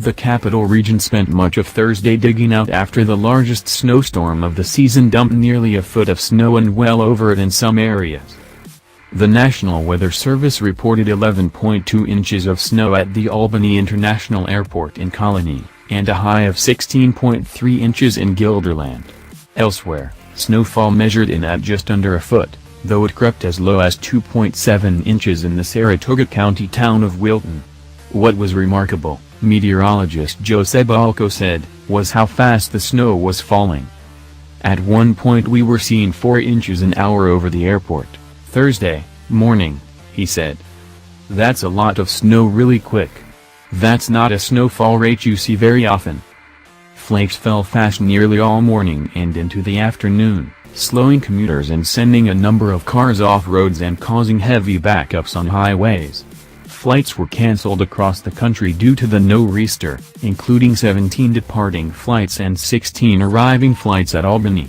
The capital region spent much of Thursday digging out after the largest snowstorm of the season dumped nearly a foot of snow and well over it in some areas. The National Weather Service reported 11.2 inches of snow at the Albany International Airport in Colony, and a high of 16.3 inches in Guilderland. Elsewhere, snowfall measured in at just under a foot, though it crept as low as 2.7 inches in the Saratoga County town of Wilton. What was remarkable, meteorologist Joe Sebalco said, was how fast the snow was falling. At one point we were seeing 4 inches an hour over the airport, Thursday morning, he said. That's a lot of snow really quick. That's not a snowfall rate you see very often. Flakes fell fast nearly all morning and into the afternoon, slowing commuters and sending a number of cars off roads and causing heavy backups on highways. Flights were canceled across the country due to the no-rester, including 17 departing flights and 16 arriving flights at Albany.